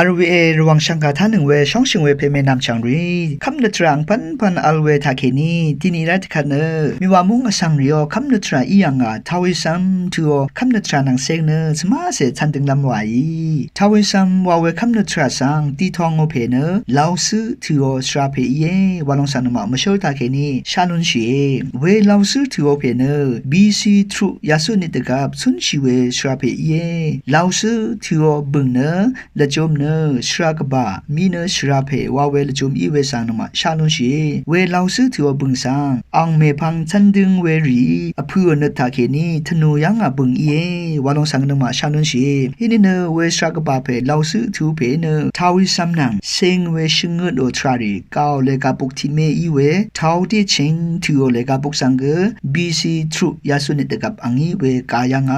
RVA ระวังชังกาท่าหนึ่งเวช่องชิงเวเพเมนำชังรีคำนึตรังพันอัลเวทาเคนีที่นี่รัฐคันเนอมีว่ามุงอสังริโอคำนึตราอียังทาวิซัมทัวคำนึตรานังเซงเนสมาเสชันตึงลำไหวทาวิซัมว่าเวคำนึตราสังตีทองโอเพเนลาวซื้อทัวสราเพเยวาลงสันมาไม่ชอบทาเคนีชาลุนเชเวลาวซื้อทัวเพเนBC ทรูยาสุนิตกับสุนชิเวสราเพเยลาวซื้อทัวบึงเนละจมเนชรากบะมีเนชราเพวาเวลจุมอีเวสังนมาชาลุนชีเวลาวซื้อถือบึงสังอังเมพังชันดึงเวรีอพูนตาเคนีธนูยังอบึงเยวาลงสังนมาชาลุนชีฮินิเนเวชรากบะเพลาวซื้อถือเพเนทาวิซัมนังเซงเวชิงโอทรารีกาวเลกาปุกทิเมอีเวทาวที่ชิงถือเลกาปุกสังเกบีซีทรูยาสุนิตกับอังอีเวกายัง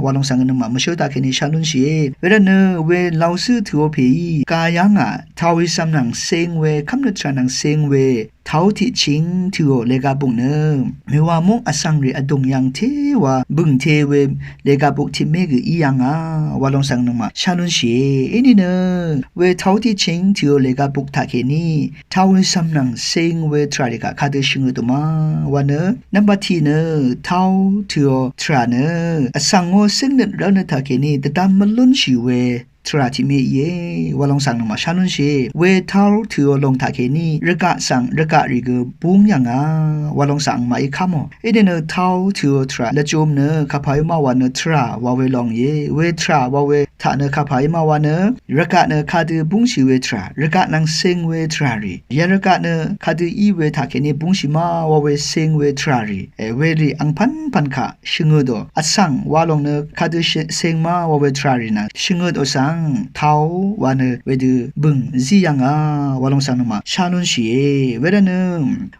วาลงสังนมามชตาเคนีชาลุนชีเวรเนเวลาวซื้อถือเพกายังทาวิซัมนังเซงเวคำนึตรานังเซงเวเท่าที่ชิงที่โอเลกาบุงเนไม่ว่ามุงอสังเรอดงยังเทวาบึงเทเวเลกาบุกที่เมกอียังวาลงสังนมาชาลุนเชอินี่เนเวเท่าที่ชิงที่โอเลกาบุกทาเคนีทาวิซัมนังเซงเวทราลิกาคาเดชิงอุตมาวาเนนับบัทีเนเท่าที่โอทราเนอสังโอเซงเนเราเนทาเคนีแต่ตามมลุนชิเวทราทิเมเยวาลงสังนมาชาลุนเชเวทาร์ถือลงทาเคนีระกะสังระกะริกบุงยังวาลงสังมาอีกคำเอเดเนทาร์ถือทราละจมเนขับพายมาวันเนทราวาเวลองเยเวทราวาเวทาเนขับพายมาวันเนระกะเนคาดือบุงชิเวทราระกะนังเซงเวทรารียาระกะเนคาดืออีเวทาเคนีบุงชิมาวาเวเซงเวทรารีเวรีอังพันค่ะชิงโดอสังวาลงเนคาดือเซงมาวาเวทรารีนะชิงโดสังเท้าวานเวดูบึงซียังวาลงสันมาชาลุนชีเวดน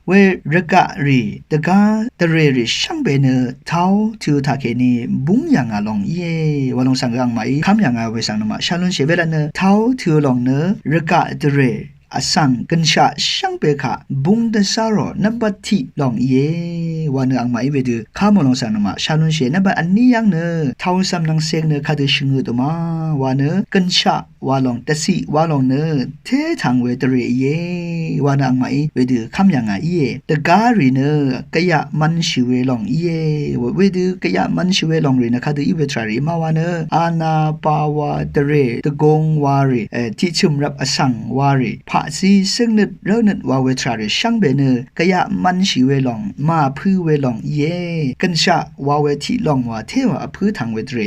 เวรกะรีตะกาตะเรริช่างเบเนเท้าทิวทาเคนีบุงยังลงเยวาลงสังกังมาคำยังเวสันมาชาลุนชีเวดนเท้าทิวลงเนรกะตะเรอสังกันชาช่างเปค่ะบุงเดซาโรนับบัติลองเยวานอังมาเวดูข้ามลงสันมาชาลุนเชนับบัอันนี้ยังเนท้าวซัมนังเซงเนคาเดชิงอุตมาวานกันชาวาลงตะสีวาลงเนเททางเวตเรเยวานอังมาเวดูคำยังไงตะการีเนกะยะมันชิเวลองเวดูกะยะมันชิเวลองรีนะคาเดอีเวทรารีมาวานอานาปาวาตเรตะกงวารีที่ชุมรับอสังวารีพะซีซึ่งนึดเรนึดวาเวทรารีช่างเบเนกะยะมันชิเวลองมาพื้เวลองกันชาวาเวทิลองวาเทวะพื้ทางเวตเร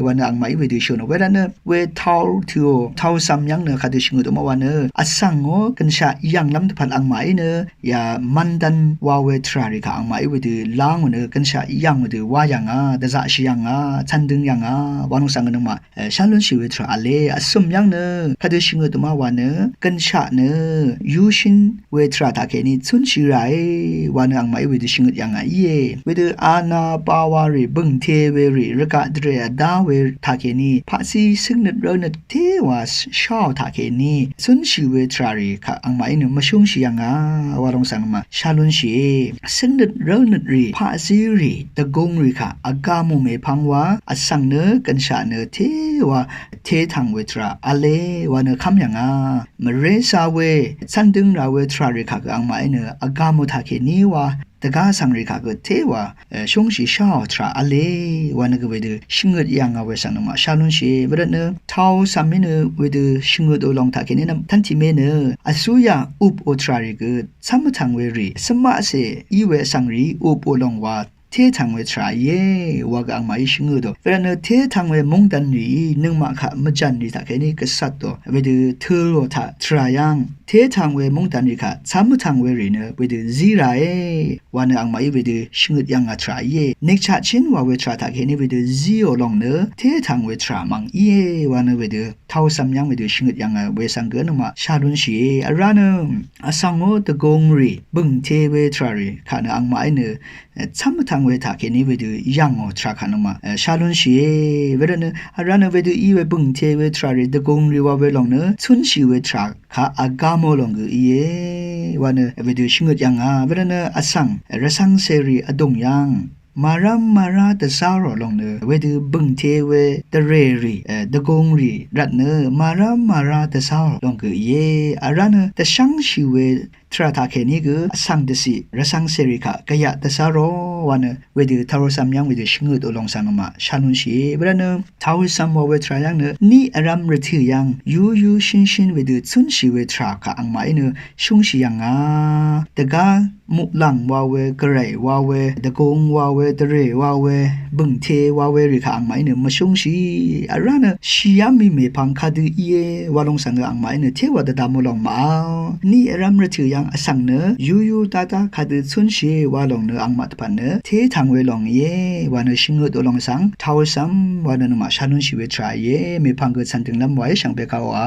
วานอังมาเวดูชนเวลาเนเวทาวทิโอทาวซัมยังเนคาเดชิงอุตมาวานอสังโอกันชายังลำพันอังมาเนยามันดันวาเวทรารีค่ะอังมาเวดูลางเนกันชายังเวดูวายังดะซะชิยังชันดึงยังวานุสังกันมาชาลุนชิเวทราอเลอสมยังเนคาเดชิงอุตมาวานกันชาเนยูชินเวทราตาเคนีซุนชิไรวานอังมาเวดูชิงอุยังเวดูอานาปาวารีบึงเทเวรีระกะเดรดาเวทาเคนีพะซีซึ่งนึดเรนึดเทวาชาวทาเคนีซุนชิเวทรารีค่ะอังมาอินมาชุงชิยังวาลงสังมาชาลุนชีซึ่งนึดเรนึดรีพะซีรีตะกงรีค่ะอากามุเมพังวาอสังเนกันชาเนเทวาเททางเวทราอเลวาเนคำยังมเรซาเวสันดึงราเวทรารีค่ะอังมาอินอากามุทาเคนีวาตะกาสังริกาก็เทวาชงชิชาวทราอเลวานกเวดชิงดยังเวสันมาชาลุนเชเวดเนทาวซัมเมเนเวดชิงดอลองทาเคเนนทันทิเมเนอสุยาอุปโอทราริกซัมทังเวรีสมาเซอีเวสังรีอุปโอลองวาเททางเวทรายว่ากังมาอิชิงดเวลาเนเททางเวมงดันนีนึงมาค่ะมจันนีตาแค่นี้ก็สัตว์เวดูเทโลทาทรายังเททางเวมงดันนีค่ะซ้ำทางเวรีเนเวดูซีไรวันอังมาเวดูชิงดยังทรายเนกชาชินว่าเวทราตาแค่นี้เวดูซีโอลองเนเททางเวทรามังวันเวดูเท่าซ้ำยังเวดูชิงดยังเวสังเกนมาชาลุนชีอาราเนอสังโอตะกงรีบึงเทเวทรารีค่ะอังมาเนซ้ำทางเวทาเคนี้เวดูยังทราคันมาชาลุนชีเวรเนอารานเวดูอีเวบึงเทเวทรารีตะกงรีว่าเวลองเนซุนชีเวทราค่ะอากามลองวันเวดูชิงดยังเวรเนอสังเสรีอดงยัง มาราตะซารอลงเนเวดูบึงเทเวตะเรรีตะกงรีรัดเนมาราตะซารลงกเยอาราเนตะชังชิเวทราทาเคนีกสังเดสิระสังเสริกะกะยะตะซารอวานเวดูทารสัมยังเวดูชงดอลงสันมาชานุนชีบรานทาวสัมวเวทรายังเนนี่อารัมรถือยังยูชินเวดูซุนชีเวทรากะอังไมเนชุงชียังอาตะกามุลังวาเวกระไรวาเวตะกงวาเวตะเรวาเวบึงเทวาเวริกะอังไมเนมชุงชีอาราเนชียามิเมพังคาดูเยวาลงสังอังไมเนเทวดาดามลงมานี่อารัมรถือยังอสังเนยูตาคาดูซุนชีวาลงเนอังมัดพันเนเททางเวลงเยวานชิงดอลงสังทาวซัมวานนมาชานุนชีเวทรายเยเมพังกสันถึงลำไว้ช่างเปกาวา